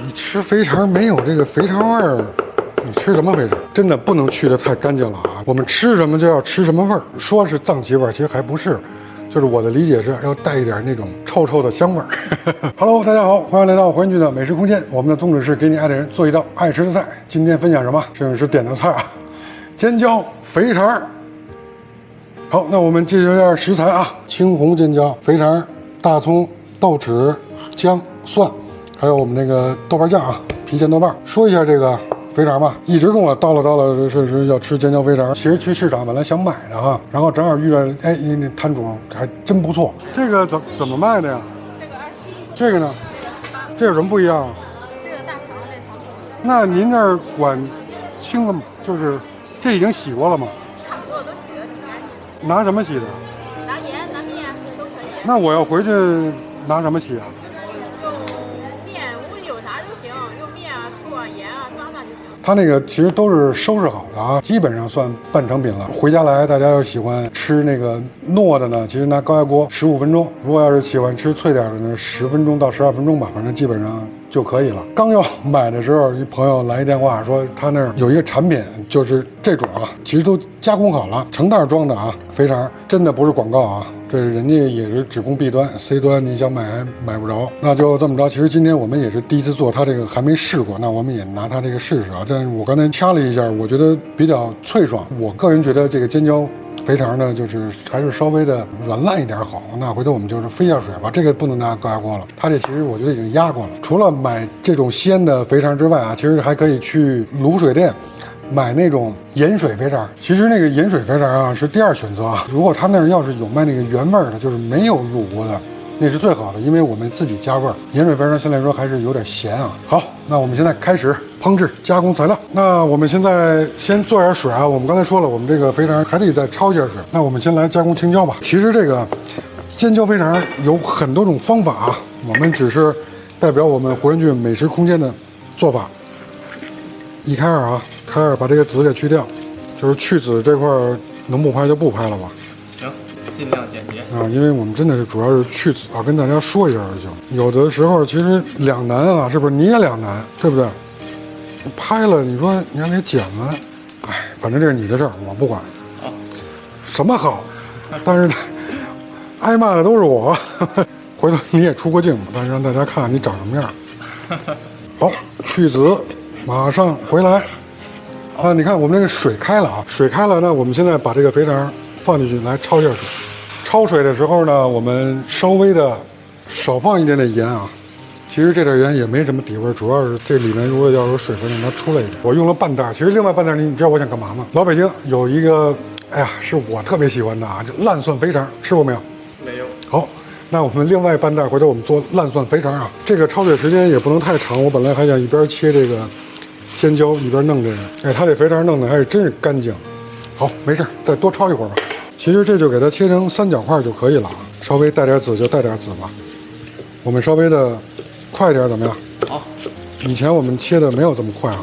你吃肥肠没有这个肥肠味儿，你吃什么肥肠？真的不能去的太干净了啊！我们吃什么就要吃什么味儿，说是脏气味儿，其实还不是。就是我的理解是要带一点那种臭臭的香味儿。Hello， 大家好，欢迎来到环宇的美食空间。我们的宗旨是给你爱的人做一道爱吃的菜。今天分享什么？摄影师点的菜啊，尖椒肥肠。好，那我们介绍一下食材啊：青红尖椒、肥肠、大葱、豆豉、姜、蒜，还有我们那个豆瓣酱啊，郫县豆瓣。说一下这个肥肠吧，一直跟我叨唠是要吃尖椒肥肠。其实去市场本来想买的哈，然后正好遇到，哎，那摊主还真不错。这个怎么卖的呀？这个27，这个呢？这有什么不一样？这个大肠在长城。那您这儿管清了吗？就是这已经洗过了吗？差不多都洗得挺干净。拿什么洗的？拿盐、拿面都可以。那我要回去拿什么洗啊？用面，屋里有啥都行，用面啊、醋啊、盐啊抓抓就行。它那个其实都是收拾好的啊，基本上算半成品了。回家来，大家要喜欢吃那个糯的呢，其实拿高压锅15分钟；如果要是喜欢吃脆点的呢，10分钟到12分钟吧，反正基本上就可以了。刚要买的时候，一朋友来一电话说他那儿有一个产品，就是这种啊，其实都加工好了，成袋装的啊，肥肠，真的不是广告啊。这人家也是只供 B 端 ，C 端你想买还买不着，那就这么着。其实今天我们也是第一次做，它这个还没试过，那我们也拿它这个试试啊。但是我刚才掐了一下，我觉得比较脆爽。我个人觉得这个尖椒肥肠呢，就是还是稍微的软烂一点好。那回头我们就是飞下水吧，这个不能拿高压锅了，它这其实我觉得已经压过了。除了买这种鲜的肥肠之外啊，其实还可以去卤水店买那种盐水肥肠，其实那个盐水肥肠啊是第二选择啊。如果他那儿要是有卖那个原味儿的，就是没有卤过的，那是最好的，因为我们自己加味儿。盐水肥肠相对来说还是有点咸啊。好，那我们现在开始烹制加工材料。那我们现在先做点水啊。我们刚才说了，我们这个肥肠还得再焯一下水。那我们先来加工青椒吧。其实这个尖椒肥肠有很多种方法啊，我们只是代表我们活源剧美食空间的做法。一开二啊，开二把这个籽给去掉，就是去籽这块能不拍就不拍了吧。行，尽量简洁啊，因为我们真的是主要是去籽啊，跟大家说一下就行。有的时候其实两难啊，是不是？你也两难，对不对？拍了，你说你还得剪了，哎，反正这是你的事儿，我不管。好，什么好？但是挨骂的都是我。回头你也出过镜嘛，但是让大家看看你长什么样。好，去籽。马上回来啊！你看我们这个水开了啊，水开了呢，我们现在把这个肥肠放进去来焯一下水。焯水的时候呢，我们稍微的少放一点点盐啊。其实这点盐也没什么底味，主要是这里面如果要有水分，让它出来一点。我用了半袋，其实另外半袋你知道我想干嘛吗？老北京有一个，哎呀，是我特别喜欢的啊，就烂蒜肥肠，吃过没有？没有。好。那我们另外半袋，回头我们做烂蒜肥肠啊。这个焯水时间也不能太长，我本来还想一边切这个尖椒一边弄这个，哎，它这肥肠弄的还是真是干净。好，没事，再多焯一会儿吧。其实这就给它切成三角块就可以了啊，稍微带点籽就带点籽吧。我们稍微的快点怎么样？好。以前我们切的没有这么快啊。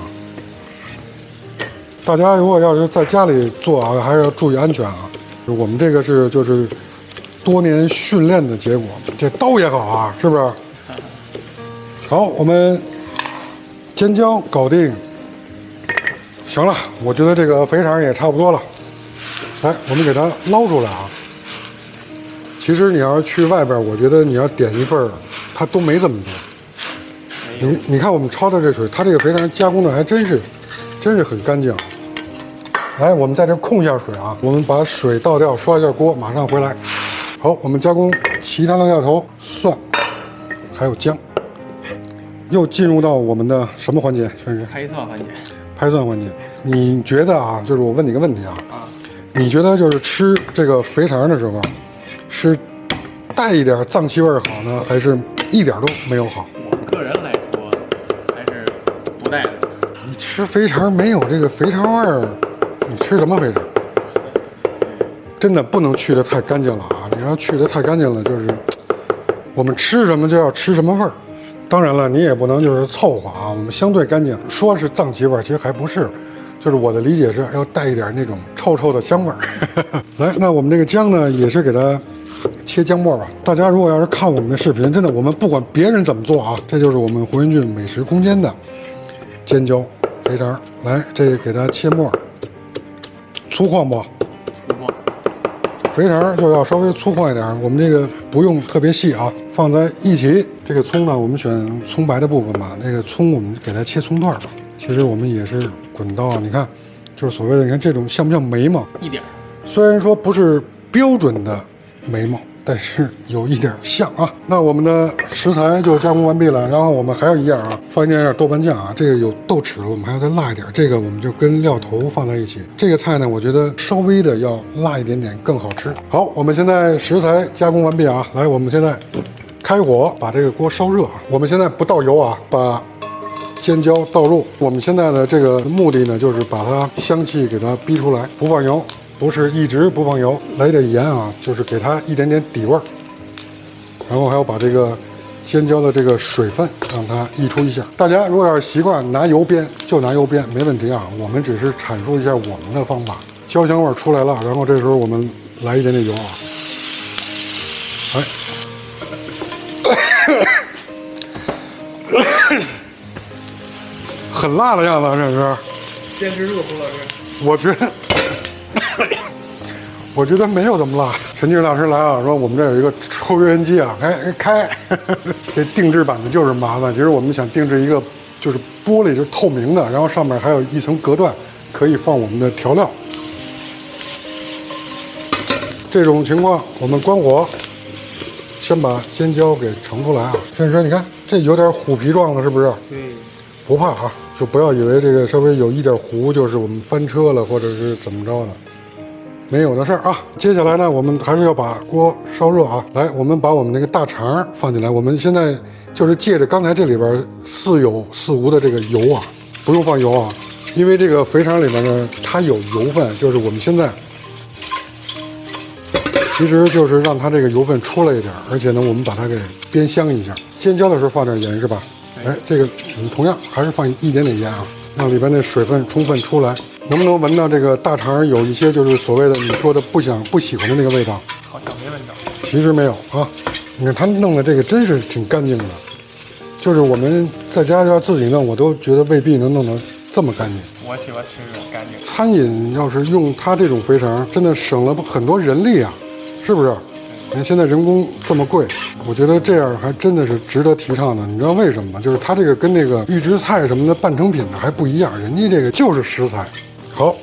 大家如果要是在家里做啊，还是要注意安全啊。我们这个是就是多年训练的结果，这刀也好啊，是不是？好，我们尖椒搞定，行了，我觉得这个肥肠也差不多了。来，我们给它捞出来啊。其实你要是去外边，我觉得你要点一份，它都没这么多。你看我们焯的这水，它这个肥肠加工的还真是很干净。来，我们在这控一下水啊，我们把水倒掉，刷一下锅，马上回来。好，我们加工其他的料头，蒜，还有姜。又进入到我们的什么环节？轩师，拍蒜环节。拍蒜环节，你觉得啊？就是我问你个问题啊，你觉得就是吃这个肥肠的时候，是带一点脏气味好呢，还是一点都没有好？我个人来说，还是不带的。你吃肥肠没有这个肥肠味儿，你吃什么肥肠？真的不能去的太干净了啊！你要去的太干净了，就是我们吃什么就要吃什么味儿。当然了，你也不能就是凑合啊，我们相对干净。说是脏气味儿，其实还不是，就是我的理解是要带一点那种臭臭的香味儿。来，那我们这个姜呢，也是给它切姜末吧。大家如果要是看我们的视频，真的我们不管别人怎么做啊，这就是我们胡云俊美食空间的尖椒肥肠。来，这个给它切末，粗犷不？粗犷。肥肠就要稍微粗犷一点，我们这个不用特别细啊，放在一起。这个葱呢，我们选葱白的部分吧。那个葱我们给它切葱段吧。其实我们也是滚刀，你看，就是所谓的，你看这种像不像眉毛？一点。虽然说不是标准的眉毛，但是有一点像啊。那我们的食材就加工完毕了，然后我们还有一样啊，放一点豆瓣酱啊，这个有豆豉了，我们还要再辣一点，这个我们就跟料头放在一起。这个菜呢，我觉得稍微的要辣一点点更好吃。好，我们现在食材加工完毕啊，来，我们现在开火把这个锅烧热啊。我们现在不倒油啊，把尖椒倒入。我们现在的这个目的呢，就是把它香气给它逼出来，不放油。不是一直不放油，来点盐啊，就是给它一点点底味儿。然后还要把这个尖椒的这个水分让它溢出一下。大家如果要是习惯拿油煸，就拿油煸，没问题啊。我们只是阐述一下我们的方法。焦香味儿出来了，然后这时候我们来一点点油啊，很辣的样子，这是。坚持住，胡老师。我觉得没有这么辣。陈静老师来啊，说我们这有一个抽油烟机啊，开，这定制版的就是麻烦。其实我们想定制一个，就是玻璃，就是透明的，然后上面还有一层隔断，可以放我们的调料。这种情况，我们关火，先把尖椒给盛出来啊。轩轩，你看这有点虎皮状了，是不是？对。不怕啊，就不要以为这个稍微有一点糊就是我们翻车了，或者是怎么着的。没有的事儿啊！接下来呢，我们还是要把锅烧热啊。来，我们把我们那个大肠放进来。我们现在就是借着刚才这里边似有似无的这个油啊，不用放油啊，因为这个肥肠里面呢，它有油分，就是我们现在其实就是让它这个油分出来一点，而且呢，我们把它给煸香一下。尖椒的时候放点盐是吧？哎，这个我们同样还是放一点点盐啊，让里边的水分充分出来。能不能闻到这个大肠有一些就是所谓的你说的不喜欢的那个味道？好像没闻到。其实没有啊，你看他弄的这个真是挺干净的，就是我们在家要自己弄，我都觉得未必能弄得这么干净。我喜欢吃这种干净。餐饮要是用它这种肥肠，真的省了很多人力啊，是不是？你看现在人工这么贵，我觉得这样还真的是值得提倡的。你知道为什么吗？就是它这个跟那个预制菜什么的半成品的还不一样，人家这个就是食材。好，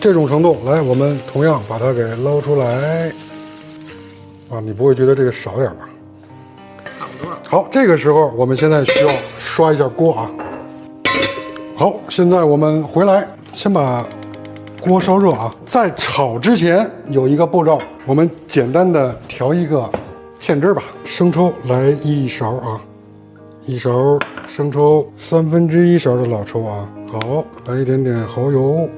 这种程度，来，我们同样把它给捞出来。啊，你不会觉得这个少点吧？差不多。好，这个时候我们现在需要刷一下锅啊。好，现在我们回来，先把锅烧热啊。在炒之前有一个步骤，我们简单的调一个芡汁吧。生抽来1勺啊，1勺生抽，1/3勺的老抽啊。好，来一点点蚝油，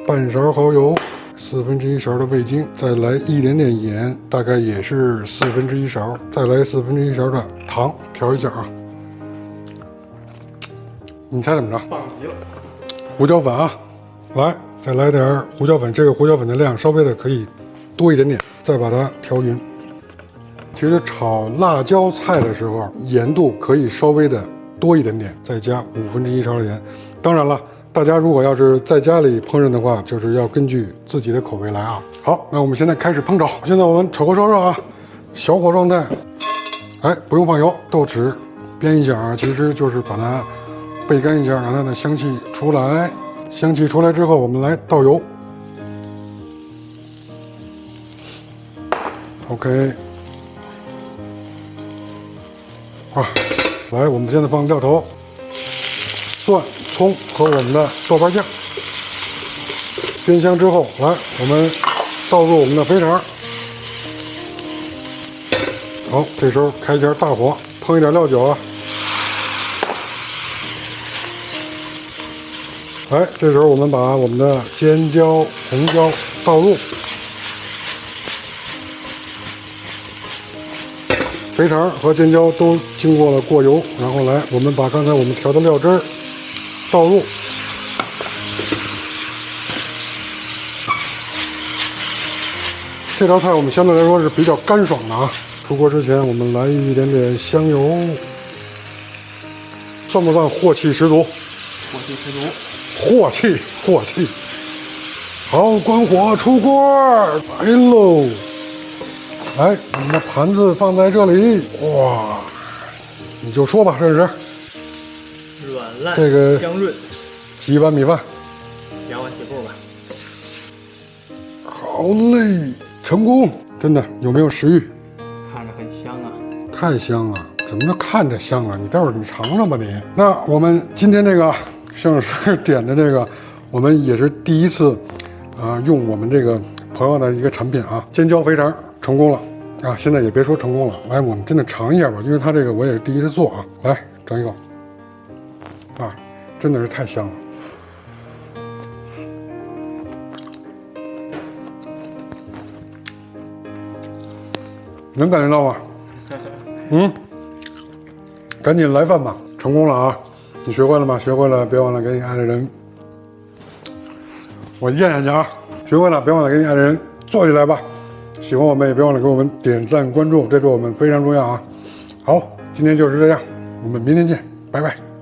半勺蚝油，1/4勺的味精，再来一点点盐，大概也是1/4勺，再来1/4勺的糖，调一下啊。你猜怎么着？棒极了！胡椒粉啊，来，再来点胡椒粉，这个胡椒粉的量稍微的可以多一点点，再把它调匀。其实炒辣椒菜的时候，盐度可以稍微的多一点点，再加1/5勺的盐。当然了，大家如果要是在家里烹饪的话，就是要根据自己的口味来啊。好，那我们现在开始烹炒。现在我们炒锅烧热啊，小火状态。哎，不用放油，豆豉煸一下啊，其实就是把它焙干一下，让它的香气出来。香气出来之后，我们来倒油。OK。啊，来，我们现在放料头。蒜、葱和我们的豆瓣酱，煸香之后，来，我们倒入我们的肥肠。好，这时候开一下大火，烹一点料酒啊。来，这时候我们把我们的尖椒、红椒倒入，肥肠和尖椒都经过了过油，然后来，我们把刚才我们调的料汁儿倒入，这道菜我们相对来说是比较干爽的啊。出锅之前，我们来一点点香油，算不算镬气十足？火气十足。镬气，镬气。好，关火出锅，来喽！来，我们的盘子放在这里，哇，你就说吧，这是软烂，这个香润，几碗米饭。 2碗铁锅吧。好嘞，成功！真的，有没有食欲？看着很香啊。太香了！怎么叫看着香啊？你待会儿你尝尝吧你。那我们今天这个盛师点的这个，我们也是第一次，用我们这个朋友的一个产品啊，尖椒肥肠成功了啊！现在也别说成功了，来，我们真的尝一下吧，因为它这个我也是第一次做啊。来，尝一口，啊，真的是太香了。 能感觉到吗？赶紧来饭吧！成功了啊！你学会了吗？学会了，别忘了给你爱的人。我咽下去啊！学会了，别忘了给你爱的人做起来吧！喜欢我们也别忘了给我们点赞关注，这对我们非常重要啊！好，今天就是这样，我们明天见，拜拜。